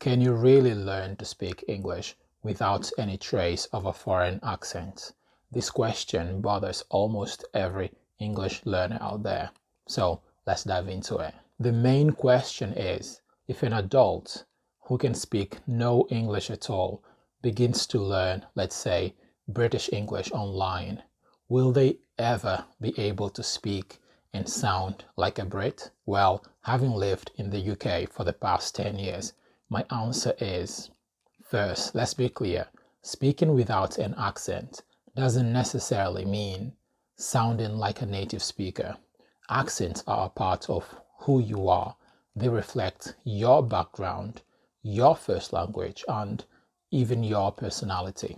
Can you really learn to speak English without any trace of a foreign accent? This question bothers almost every English learner out there. So let's dive into it. The main question is, if an adult who can speak no English at all begins to learn, let's say, British English online, will they ever be able to speak and sound like a Brit? Well, having lived in the UK for the past 10 years, my answer is, first, let's be clear, speaking without an accent doesn't necessarily mean sounding like a native speaker. Accents are a part of who you are. They reflect your background, your first language, and even your personality.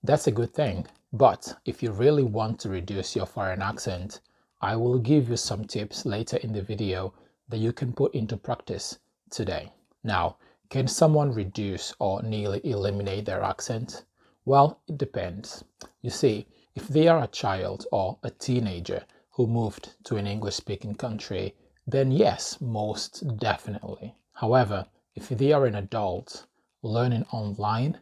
That's a good thing. But if you really want to reduce your foreign accent, I will give you some tips later in the video that you can put into practice today. Now, can someone reduce or nearly eliminate their accent? Well, it depends. You see, if they are a child or a teenager who moved to an English-speaking country, then yes, most definitely. However, if they are an adult learning online,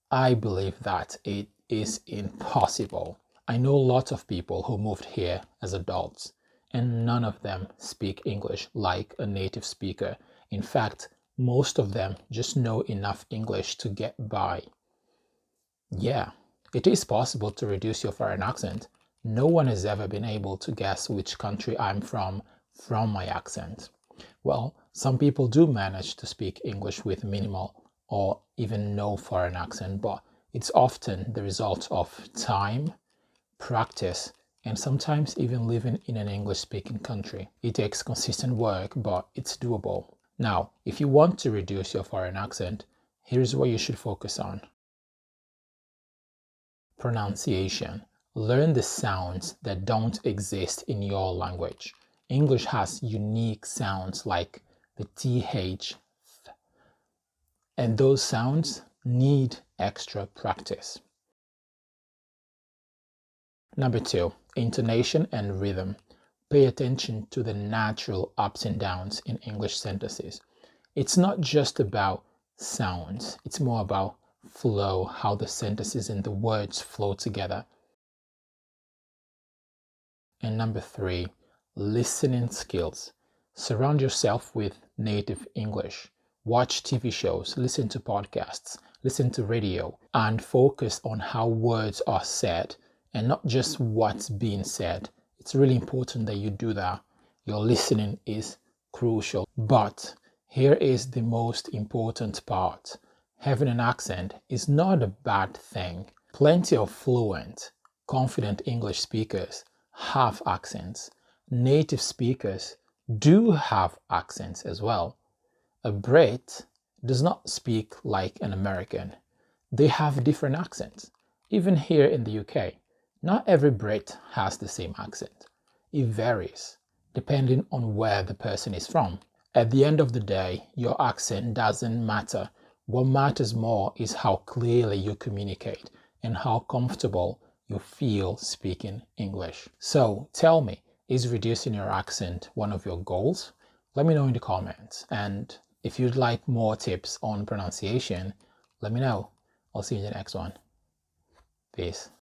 I believe that it is impossible. I know lots of people who moved here as adults, and none of them speak English like a native speaker. In fact, most of them just know enough English to get by. Yeah, it is possible to reduce your foreign accent. No one has ever been able to guess which country I'm from my accent. Well, some people do manage to speak English with minimal or even no foreign accent, but it's often the result of time, practice, and sometimes even living in an English-speaking country. It takes consistent work, but it's doable. Now, if you want to reduce your foreign accent, here's what you should focus on. Pronunciation. Learn the sounds that don't exist in your language. English has unique sounds like the TH, and those sounds need extra practice. Number 2, intonation and rhythm. Pay attention to the natural ups and downs in English sentences. It's not just about sounds, it's more about flow, how the sentences and the words flow together. And number 3, listening skills. Surround yourself with native English. Watch TV shows, listen to podcasts, listen to radio, and focus on how words are said and not just what's being said. It's really important that you do that. Your listening is crucial. But here is the most important part. Having an accent is not a bad thing. Plenty of fluent, confident English speakers have accents. Native speakers do have accents as well. A Brit does not speak like an American. They have different accents. Even here in the UK, not every Brit has the same accent. It varies depending on where the person is from. At the end of the day, your accent doesn't matter. What matters more is how clearly you communicate and how comfortable you feel speaking English. So tell me, is reducing your accent one of your goals? Let me know in the comments. And if you'd like more tips on pronunciation, let me know. I'll see you in the next one. Peace.